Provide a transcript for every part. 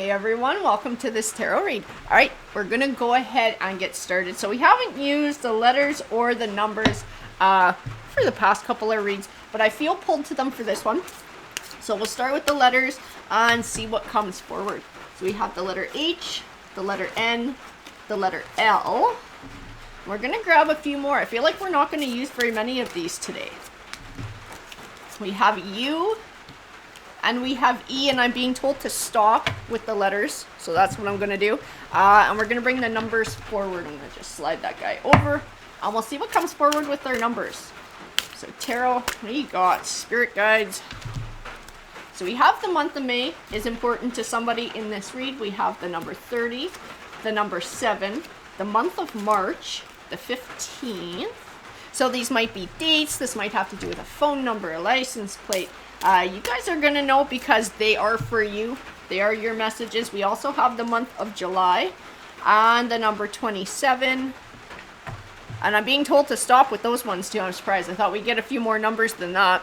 Hey everyone, welcome to this tarot read. Alright, we're going to go ahead and get started. So we haven't used the letters or the numbers for the past couple of reads, but I feel pulled to them for this one. So we'll start with the letters and see what comes forward. So we have the letter H, the letter N, the letter L. We're going to grab a few more. I feel like we're not going to use very many of these today. We have U, and we have E, and I'm being told to stop with the letters, so that's what I'm going to do. And we're going to bring the numbers forward. I'm going to just slide that guy over, and we'll see what comes forward with their numbers. So tarot, what do you got? Spirit guides. So we have the month of May is important to somebody in this read. We have the number 30, the number 7, the month of March, the 15th. So these might be dates. This might have to do with a phone number, a license plate. You guys are going to know because they are for you. They are your messages. We also have the month of July and the number 27. And I'm being told to stop with those ones too. I'm surprised. I thought we'd get a few more numbers than that.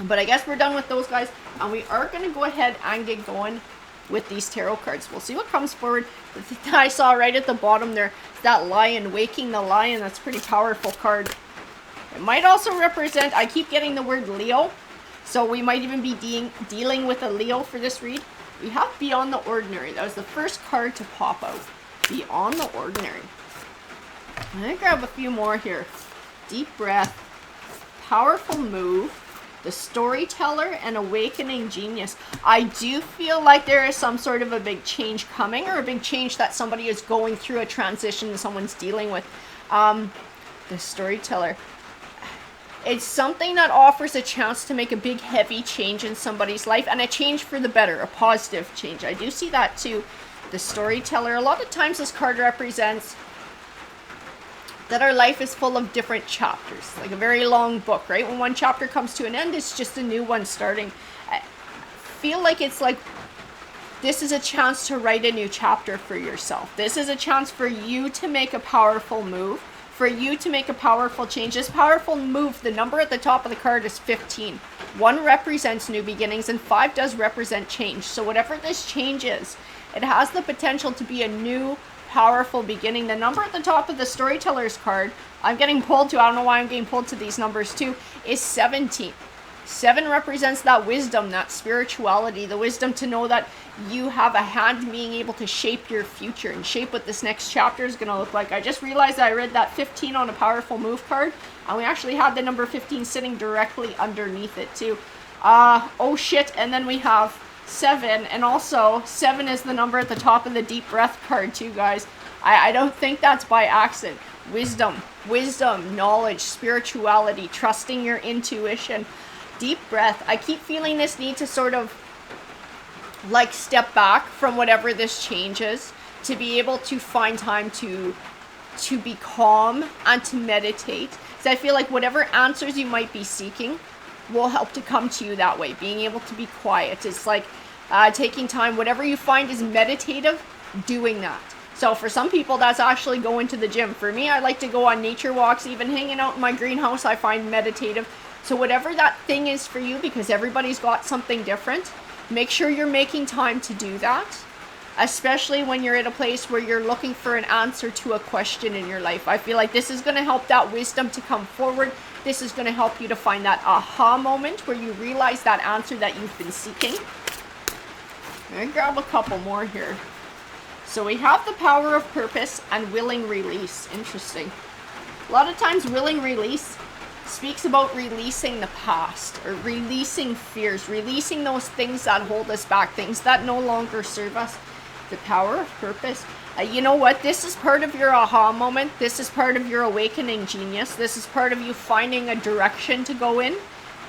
But I guess we're done with those guys. And we are going to go ahead and get going with these tarot cards. We'll see what comes forward. I saw right at the bottom there, that lion, waking the lion. That's a pretty powerful card. It might also represent, I keep getting the word Leo. So we might even be dealing with a Leo for this read. We have Beyond the Ordinary. That was the first card to pop out. Beyond the Ordinary. I'm going to grab a few more here. Deep breath. Powerful move. The Storyteller and Awakening Genius. I do feel like there is some sort of a big change coming, or a big change that somebody is going through, a transition someone's dealing with. The Storyteller. It's something that offers a chance to make a big, heavy change in somebody's life, and a change for the better, a positive change. I do see that too. The Storyteller. A lot of times this card represents that our life is full of different chapters, like a very long book, right? When one chapter comes to an end, it's just a new one starting. I feel like it's like this is a chance to write a new chapter for yourself. This is a chance for you to make a powerful move, for you to make a powerful change. This powerful move, the number at the top of the card is 15. 1 represents new beginnings, and 5 does represent change. So whatever this change is, it has the potential to be a new powerful beginning. The number at the top of the Storyteller's card, I'm getting pulled to, I don't know why I'm getting pulled to these numbers too, is 17. 7 represents that wisdom, that spirituality, the wisdom to know that you have a hand in being able to shape your future and shape what this next chapter is going to look like. I just realized I read that 15 on a powerful move card, and we actually had the number 15 sitting directly underneath it too. Oh shit, and then we have 7, and also 7 is the number at the top of the deep breath card too, guys. I don't think that's by accident. Wisdom, knowledge, spirituality, trusting your intuition, deep breath. I keep feeling this need to sort of like step back from whatever this change is, to be able to find time to be calm and to meditate. So I feel like whatever answers you might be seeking will help to come to you that way. Being able to be quiet. It's like taking time, whatever you find is meditative, doing that. So for some people, that's actually going to the gym. For me, I like to go on nature walks, even hanging out in my greenhouse, I find meditative. So whatever that thing is for you, because everybody's got something different, make sure you're making time to do that. Especially when you're at a place where you're looking for an answer to a question in your life. I feel like this is going to help that wisdom to come forward. This is going to help you to find that aha moment where you realize that answer that you've been seeking. I'm going to grab a couple more here. So we have the Power of Purpose and Willing Release. Interesting. A lot of times willing release speaks about releasing the past, or releasing fears, releasing those things that hold us back, things that no longer serve us. The Power of Purpose. You know what? This is part of your aha moment. This is part of your awakening genius. This is part of you finding a direction to go in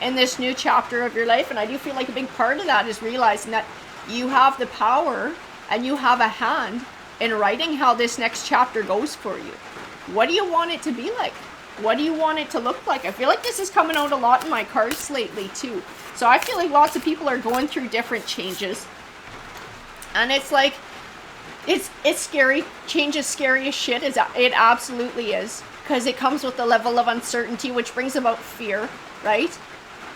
this new chapter of your life. And I do feel like a big part of that is realizing that you have the power and you have a hand in writing how this next chapter goes for you. What do you want it to be like? What do you want it to look like? I feel like this is coming out a lot in my cards lately too. So I feel like lots of people are going through different changes. And it's like, it's scary. Change is scary as shit. It absolutely is. Because it comes with a level of uncertainty, which brings about fear, right?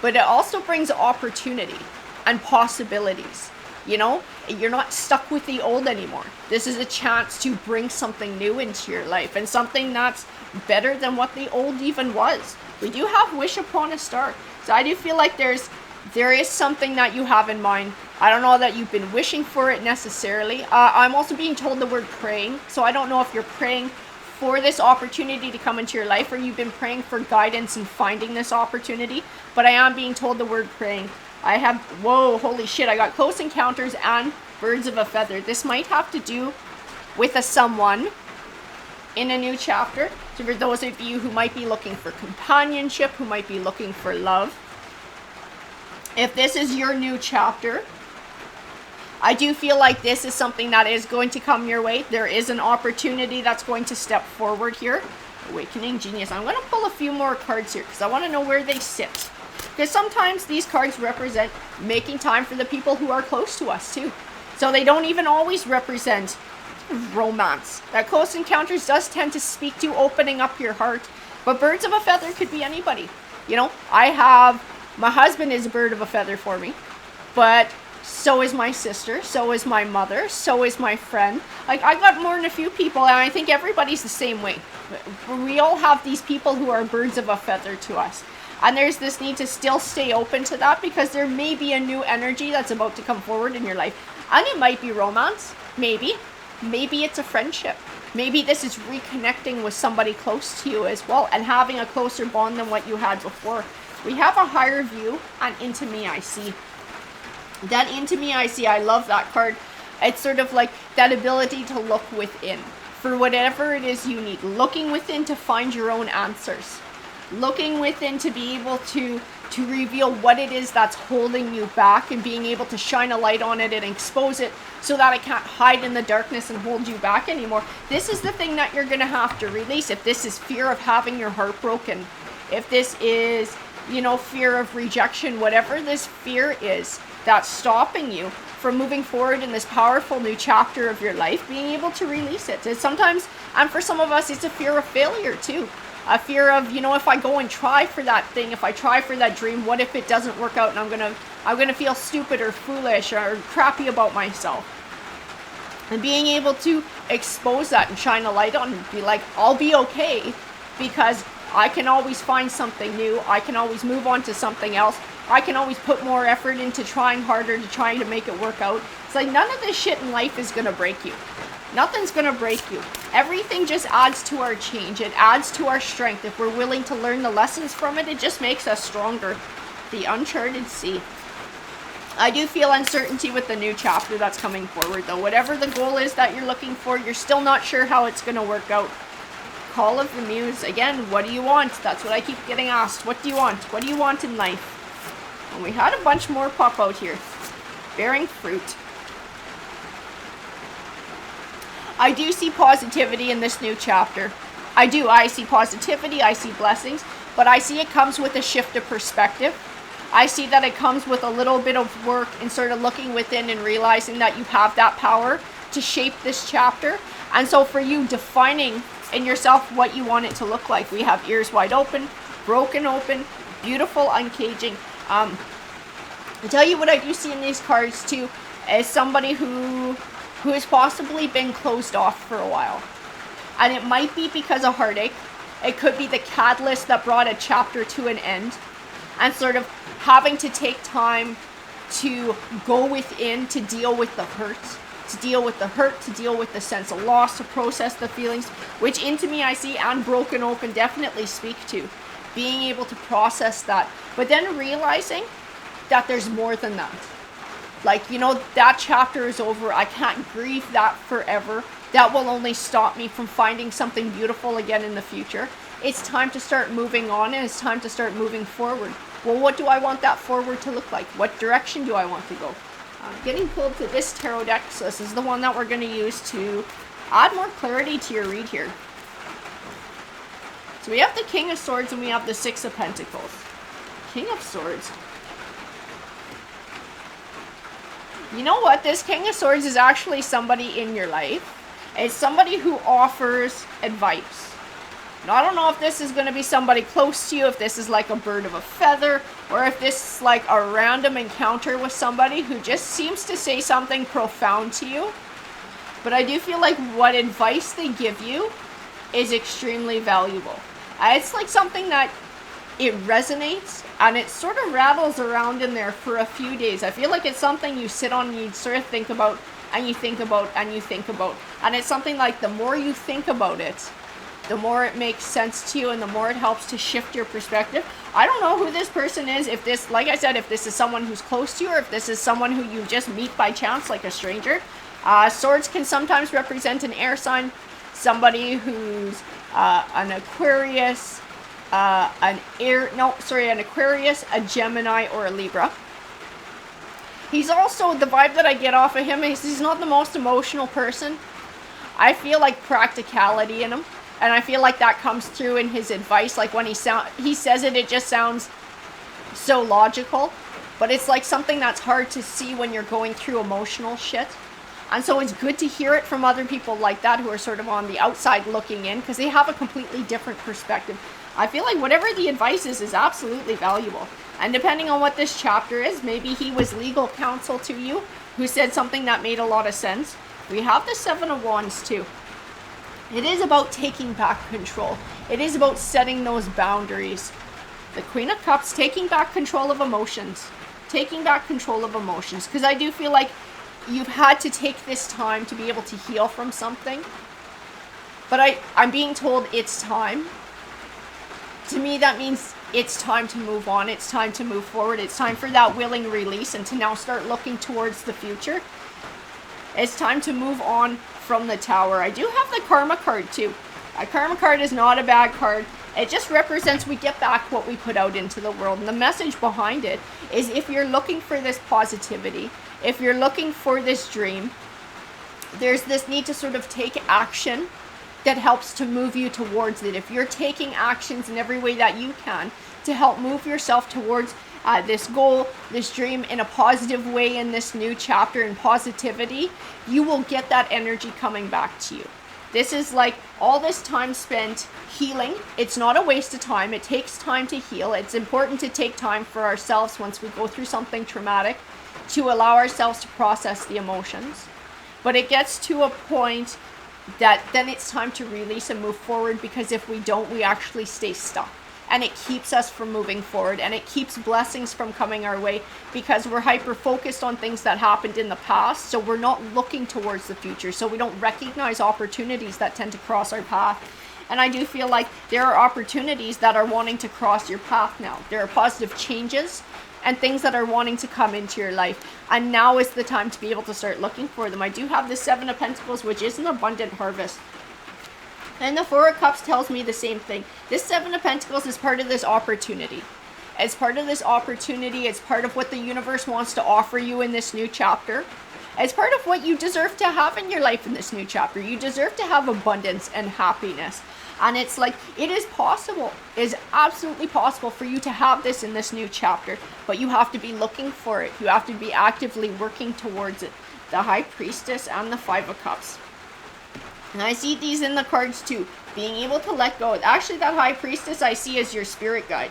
But it also brings opportunity and possibilities. You know, You're not stuck with the old anymore. This is a chance to bring something new into your life, and something that's better than what the old even was. We do have wish upon a star. So I do feel like there is something that you have in mind. I don't know that you've been wishing for it necessarily. I'm also being told the word praying. So I don't know if you're praying for this opportunity to come into your life, or you've been praying for guidance in finding this opportunity. But I am being told the word praying. I have, whoa, holy shit, I got close encounters and birds of a feather. This might have to do with a someone in a new chapter. So for those of you who might be looking for companionship, who might be looking for love, if this is your new chapter, I do feel like this is something that is going to come your way. There is an opportunity that's going to step forward here. Awakening Genius. I'm going to pull a few more cards here because I want to know where they sit. Because sometimes these cards represent making time for the people who are close to us too. So they don't even always represent romance. That Close Encounters does tend to speak to opening up your heart. But birds of a feather could be anybody. You know, my husband is a bird of a feather for me. But so is my sister, so is my mother, so is my friend. Like, I got more than a few people, and I think everybody's the same way. We all have these people who are birds of a feather to us. And there's this need to still stay open to that, because there may be a new energy that's about to come forward in your life. And it might be romance, maybe. Maybe it's a friendship. Maybe this is reconnecting with somebody close to you as well, and having a closer bond than what you had before. We have a higher view, and into me I see. That into me I see, I love that card. It's sort of like that ability to look within for whatever it is you need. Looking within to find your own answers. Looking within to be able to reveal what it is that's holding you back, and being able to shine a light on it and expose it so that it can't hide in the darkness and hold you back anymore. This is the thing that you're going to have to release. If this is fear of having your heart broken, if this is, you know, fear of rejection, whatever this fear is that's stopping you from moving forward in this powerful new chapter of your life, being able to release it. It's sometimes, and for some of us, it's a fear of failure too. A fear of, you know, if I go and try for that thing, if I try for that dream, what if it doesn't work out, and I'm gonna feel stupid or foolish or crappy about myself. And being able to expose that and shine a light on it and be like, I'll be okay, because I can always find something new. I can always move on to something else. I can always put more effort into trying harder to trying to make it work out. It's like none of this shit in life is gonna break you. Nothing's gonna break you. Everything just adds to our change. It adds to our strength. If we're willing to learn the lessons from it, it just makes us stronger. The Uncharted Sea. I do feel uncertainty with the new chapter that's coming forward though. Whatever the goal is that you're looking for, you're still not sure how it's gonna work out. Call of the Muse. Again, what do you want? That's what I keep getting asked. What do you want? What do you want in life? And we had a bunch more pop out here. Bearing fruit. I do see positivity in this new chapter. I do. I see positivity. I see blessings. But I see it comes with a shift of perspective. I see that it comes with a little bit of work and sort of looking within and realizing that you have that power to shape this chapter. And so for you, defining in yourself what you want it to look like. We have ears wide open, broken open, beautiful uncaging. I tell you what I do see in these cards too, is somebody who has possibly been closed off for a while. And it might be because of heartache. It could be the catalyst that brought a chapter to an end, and sort of having to take time to go within to deal with the hurt, to deal with the sense of loss, to process the feelings, which into me I see and broken open definitely speak to. Being able to process that, but then realizing that there's more than that. Like, you know, that chapter is over. I can't grieve that forever. That will only stop me from finding something beautiful again in the future. It's time to start moving on, and it's time to start moving forward. Well, what do I want that forward to look like? What direction do I want to go? Getting pulled to this tarot deck, so this is the one that we're going to use to add more clarity to your read here. So we have the King of Swords and we have the Six of Pentacles. King of Swords. You know what? This King of Swords is actually somebody in your life. It's somebody who offers advice. Now, I don't know if this is going to be somebody close to you, if this is like a bird of a feather, or if this is like a random encounter with somebody who just seems to say something profound to you. But I do feel like what advice they give you is extremely valuable. It's like something that it resonates and it sort of rattles around in there for a few days. I feel like it's something you sit on and you sort of think about and you think about and you think about. And it's something like the more you think about it, the more it makes sense to you and the more it helps to shift your perspective. I don't know who this person is. If this, like I said, if this is someone who's close to you or if this is someone who you just meet by chance, like a stranger. Swords can sometimes represent an air sign, somebody who's an Aquarius, an Aquarius, a Gemini, or a Libra. He's also, the vibe that I get off of him is he's not the most emotional person. I feel like practicality in him, and I feel like that comes through in his advice. Like when he says it, it just sounds so logical, but it's like something that's hard to see when you're going through emotional shit. And so it's good to hear it from other people like that who are sort of on the outside looking in because they have a completely different perspective. I feel like whatever the advice is absolutely valuable. And depending on what this chapter is, maybe he was legal counsel to you who said something that made a lot of sense. We have the Seven of Wands too. It is about taking back control. It is about setting those boundaries. The Queen of Cups, taking back control of emotions. Taking back control of emotions. Because I do feel like you've had to take this time to be able to heal from something. But I'm being told it's time. To me, that means it's time to move on. It's time to move forward. It's time for that willing release and to now start looking towards the future. It's time to move on from the Tower. I do have the Karma card too. A Karma card is not a bad card. It just represents we get back what we put out into the world. And the message behind it is if you're looking for this positivity, if you're looking for this dream, there's this need to sort of take action that helps to move you towards it. If you're taking actions in every way that you can to help move yourself towards this goal, this dream in a positive way in this new chapter in positivity, you will get that energy coming back to you. This is like all this time spent healing. It's not a waste of time. It takes time to heal. It's important to take time for ourselves once we go through something traumatic to allow ourselves to process the emotions. But it gets to a point that then it's time to release and move forward, because if we don't, we actually stay stuck. And it keeps us from moving forward, and it keeps blessings from coming our way because we're hyper focused on things that happened in the past. So we're not looking towards the future. So we don't recognize opportunities that tend to cross our path. And I do feel like there are opportunities that are wanting to cross your path now. There are positive changes and things that are wanting to come into your life. And now is the time to be able to start looking for them. I do have the Seven of Pentacles, which is an abundant harvest. And the Four of Cups tells me the same thing. This Seven of Pentacles is part of this opportunity. It's part of this opportunity. It's part of what the universe wants to offer you in this new chapter. It's part of what you deserve to have in your life in this new chapter. You deserve to have abundance and happiness. And it's like, it is possible. It is absolutely possible for you to have this in this new chapter. But you have to be looking for it. You have to be actively working towards it. The High Priestess and the Five of Cups. And I see these in the cards too. Being able to let go. Actually, that High Priestess I see as your spirit guide.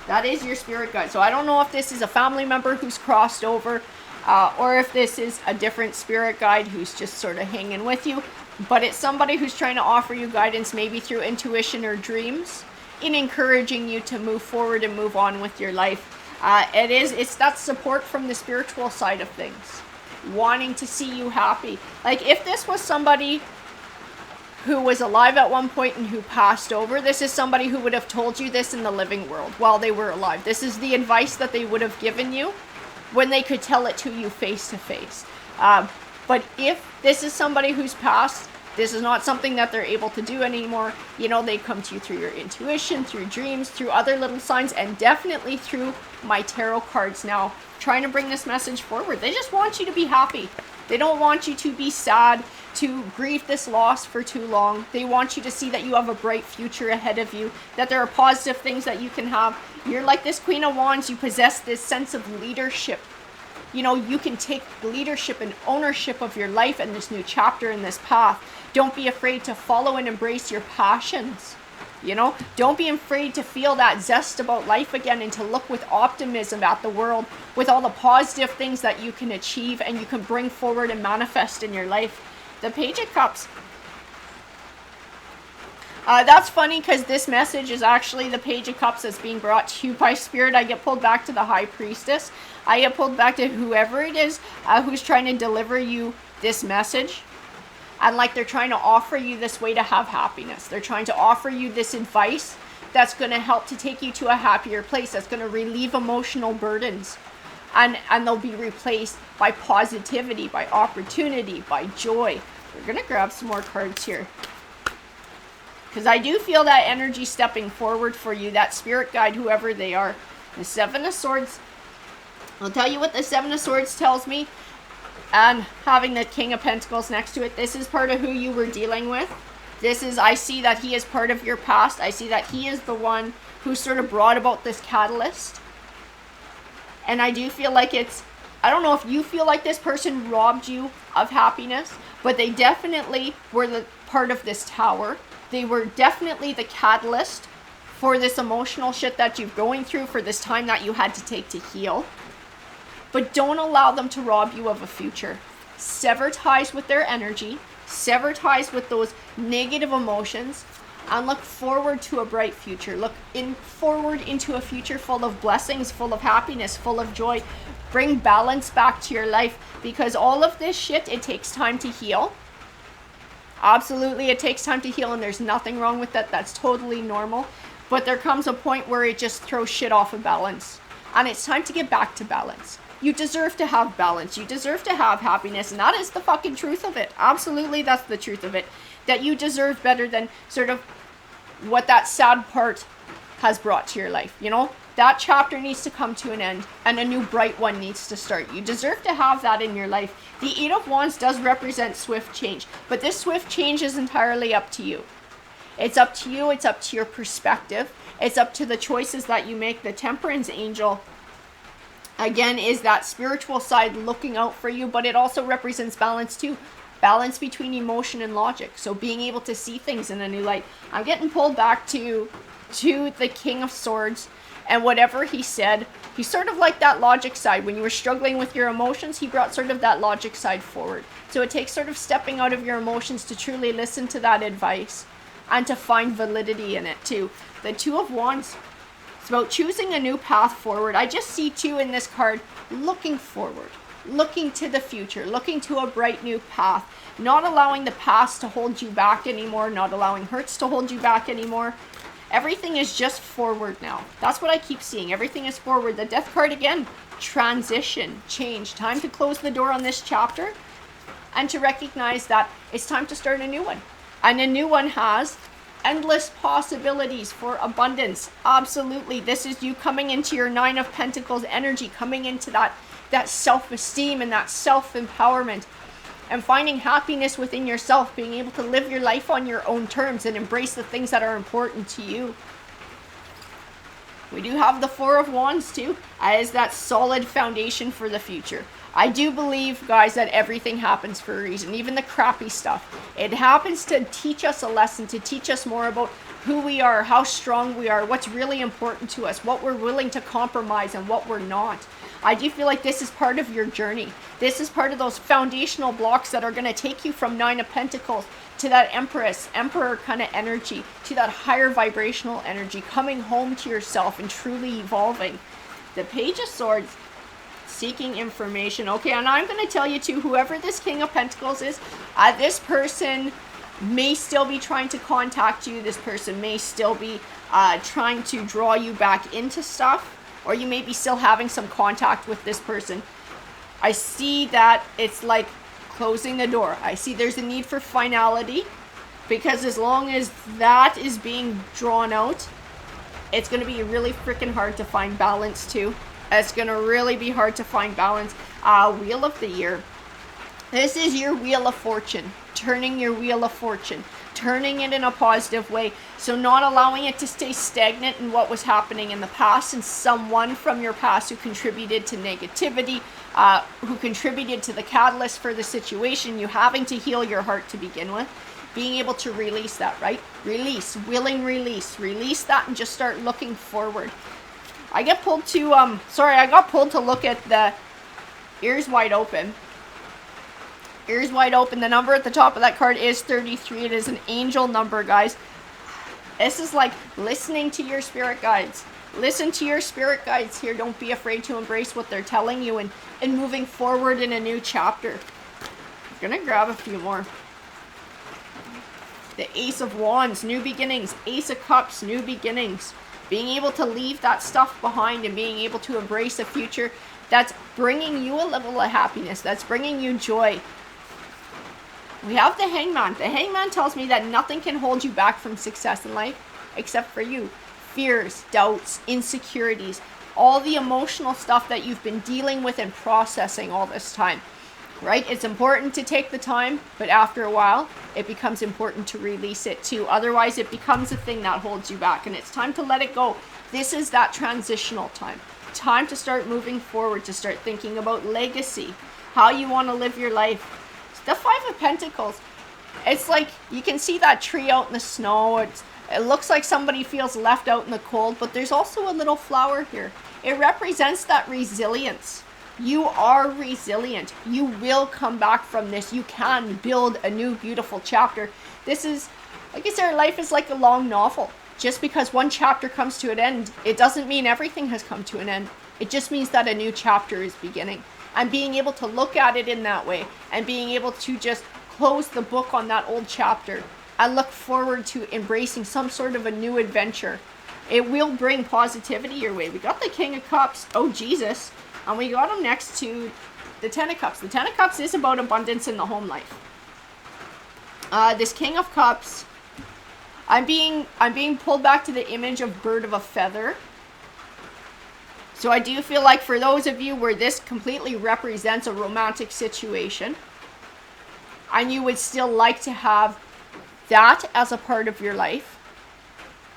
That is your spirit guide. So I don't know if this is a family member who's crossed over, or if this is a different spirit guide who's just sort of hanging with you. But it's somebody who's trying to offer you guidance, maybe through intuition or dreams, in encouraging you to move forward and move on with your life. It's that support from the spiritual side of things. Wanting to see you happy. Like if this was somebody who was alive at one point and who passed over, this is somebody who would have told you this in the living world while they were alive. This is the advice that they would have given you when they could tell it to you face to face. But if this is somebody who's passed, this is not something that they're able to do anymore. You know, they come to you through your intuition, through dreams, through other little signs, and definitely through my tarot cards now, trying to bring this message forward. They just want you to be happy. They don't want you to be sad, to grieve this loss for too long. They want you to see that you have a bright future ahead of you, that there are positive things that you can have. You're like this Queen of Wands. You possess this sense of leadership. You know, you can take leadership and ownership of your life in this new chapter, in this path. Don't be afraid to follow and embrace your passions. You know, don't be afraid to feel that zest about life again and to look with optimism at the world, with all the positive things that you can achieve and you can bring forward and manifest in your life. The Page of Cups. That's funny because this message is actually the Page of Cups that's being brought to you by Spirit. I get pulled back to the High Priestess. I get pulled back to whoever it is who's trying to deliver you this message. And like they're trying to offer you this way to have happiness. They're trying to offer you this advice that's going to help to take you to a happier place. That's going to relieve emotional burdens. And they'll be replaced by positivity, by opportunity, by joy. We're going to grab some more cards here. Because I do feel that energy stepping forward for you. That spirit guide, whoever they are. The Seven of Swords. I'll tell you what the Seven of Swords tells me. And having the King of Pentacles next to it, this is part of who you were dealing with. This is, I see that he is part of your past. I see that he is the one who sort of brought about this catalyst. And I do feel like it's, I don't know if you feel like this person robbed you of happiness, but they definitely were the part of this tower. They were definitely the catalyst for this emotional shit that you're going through, for this time that you had to take to heal. But don't allow them to rob you of a future. Sever ties with their energy. Sever ties with those negative emotions. And look forward to a bright future. Look forward into a future full of blessings, full of happiness, full of joy. Bring balance back to your life. Because all of this shit, it takes time to heal. Absolutely, it takes time to heal. And there's nothing wrong with that. That's totally normal. But there comes a point where it just throws shit off of balance. And it's time to get back to balance. You deserve to have balance. You deserve to have happiness. And that is the fucking truth of it. Absolutely, that's the truth of it. That you deserve better than sort of what that sad part has brought to your life. You know, that chapter needs to come to an end. And a new bright one needs to start. You deserve to have that in your life. The Eight of Wands does represent swift change. But this swift change is entirely up to you. It's up to you. It's up to your perspective. It's up to the choices that you make. The Temperance Angel, again, is that spiritual side looking out for you, but it also represents balance too. Balance between emotion and logic. So being able to see things in a new light. I'm getting pulled back to the King of Swords, and whatever he said, he's sort of like that logic side. When you were struggling with your emotions, he brought sort of that logic side forward. So it takes sort of stepping out of your emotions to truly listen to that advice and to find validity in it too. The Two of Wands. It's about choosing a new path forward. I just see two in this card looking forward, looking to the future, looking to a bright new path, not allowing the past to hold you back anymore, not allowing hurts to hold you back anymore. Everything is just forward now. That's what I keep seeing. Everything is forward. The Death card again, transition, change. Time to close the door on this chapter and to recognize that it's time to start a new one. And a new one has endless possibilities for abundance. Absolutely. This is you coming into your Nine of Pentacles energy, coming into that self-esteem and that self-empowerment and finding happiness within yourself, being able to live your life on your own terms and embrace the things that are important to you. We do have the Four of Wands too, as that solid foundation for the future. I do believe, guys, that everything happens for a reason, even the crappy stuff. It happens to teach us a lesson, to teach us more about who we are, how strong we are, what's really important to us, what we're willing to compromise and what we're not. I do feel like this is part of your journey. This is part of those foundational blocks that are going to take you from Nine of Pentacles to that Empress, Emperor kind of energy, to that higher vibrational energy, coming home to yourself and truly evolving. The Page of Swords, seeking information. Okay, and I'm going to tell you too, whoever this King of Pentacles is, this person may still be trying to contact you. This person may still be trying to draw you back into stuff, or you may be still having some contact with this person. I see that it's like closing the door. I see there's a need for finality, because as long as that is being drawn out, it's going to be really freaking hard to find balance too. It's going to really be hard to find balance. Wheel of the Year. This is your Wheel of Fortune. Turning your Wheel of Fortune. Turning it in a positive way. So not allowing it to stay stagnant in what was happening in the past and someone from your past who contributed to negativity, who contributed to the catalyst for the situation, you having to heal your heart to begin with. being able to release that, right? Release, willing release. Release that and just start looking forward. I get pulled to, I got pulled to look at the ears wide open. Ears wide open. The number at the top of that card is 33. It is an angel number, guys. This is like listening to your spirit guides. Listen to your spirit guides here. Don't be afraid to embrace what they're telling you and moving forward in a new chapter. I'm gonna grab a few more. The Ace of Wands, new beginnings. Ace of Cups, new beginnings. Being able to leave that stuff behind and being able to embrace a future that's bringing you a level of happiness, that's bringing you joy. We have the Hangman. The Hangman tells me that nothing can hold you back from success in life except for you. Fears, doubts, insecurities, all the emotional stuff that you've been dealing with and processing all this time, right? It's important to take the time, but after a while, it becomes important to release it too. Otherwise, it becomes a thing that holds you back, and it's time to let it go. This is that transitional time. Time to start moving forward, to start thinking about legacy, how you want to live your life. The Five of Pentacles, it's like you can see that tree out in the snow. It looks like somebody feels left out in the cold, but there's also a little flower here. It represents that resilience. You are resilient. You will come back from this. You can build a new, beautiful chapter. This is, like I said, life is like a long novel. Just because one chapter comes to an end, it doesn't mean everything has come to an end. It just means that a new chapter is beginning. And being able to look at it in that way and being able to just close the book on that old chapter and look forward to embracing some sort of a new adventure. It will bring positivity your way. We got the King of Cups, oh Jesus, and we got him next to the Ten of Cups. The Ten of Cups is about abundance in the home life. This King of Cups, I'm being pulled back to the image of bird of a feather. So I do feel like for those of you where this completely represents a romantic situation, and you would still like to have that as a part of your life,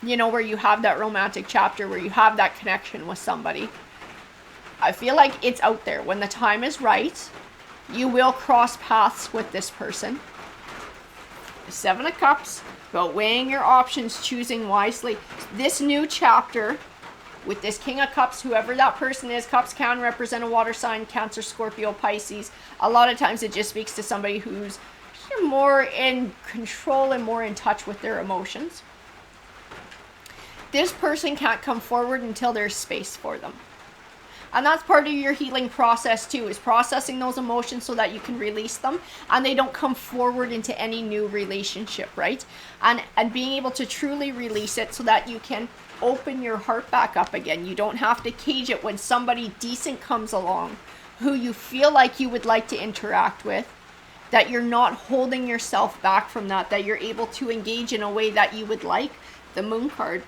you know, where you have that romantic chapter, where you have that connection with somebody, I feel like it's out there. When the time is right, you will cross paths with this person. The Seven of Cups, about weighing your options, choosing wisely. This new chapter with this King of Cups, whoever that person is, cups can represent a water sign, Cancer, Scorpio, Pisces. A lot of times it just speaks to somebody who's more in control and more in touch with their emotions. This person can't come forward until there's space for them. And that's part of your healing process too, is processing those emotions so that you can release them and they don't come forward into any new relationship, right? And being able to truly release it so that you can open your heart back up again. You don't have to cage it when somebody decent comes along who you feel like you would like to interact with, that you're not holding yourself back from that you're able to engage in a way that you would like. The Moon card,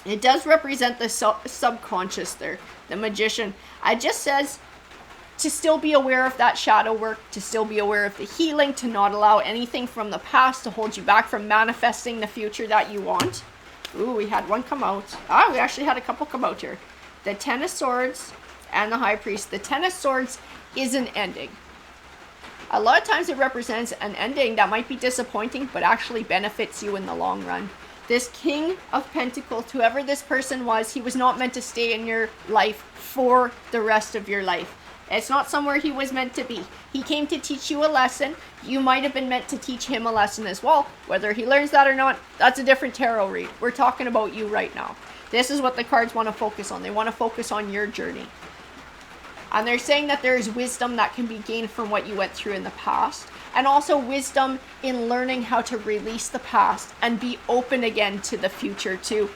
it does represent the subconscious there, the Magician. It just says to still be aware of that shadow work, to still be aware of the healing, to not allow anything from the past to hold you back from manifesting the future that you want. Ooh, we had one come out. We actually had a couple come out here. The Ten of Swords and the High Priest. The Ten of Swords is an ending. A lot of times it represents an ending that might be disappointing, but actually benefits you in the long run. This King of Pentacles, whoever this person was, he was not meant to stay in your life for the rest of your life. It's not somewhere he was meant to be. He came to teach you a lesson. You might have been meant to teach him a lesson as well. Whether he learns that or not, that's a different tarot read. We're talking about you right now. This is what the cards want to focus on. They want to focus on your journey. And they're saying that there is wisdom that can be gained from what you went through in the past. And also wisdom in learning how to release the past and be open again to the future too.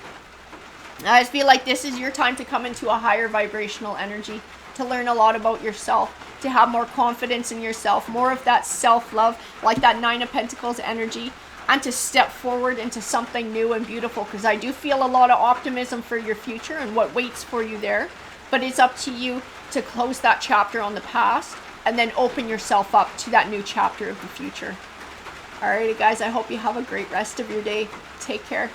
I feel like this is your time to come into a higher vibrational energy, to learn a lot about yourself, to have more confidence in yourself, more of that self-love, like that Nine of Pentacles energy, and to step forward into something new and beautiful, because I do feel a lot of optimism for your future and what waits for you there. But it's up to you to close that chapter on the past and then open yourself up to that new chapter of the future. Alrighty guys, I hope you have a great rest of your day. Take care.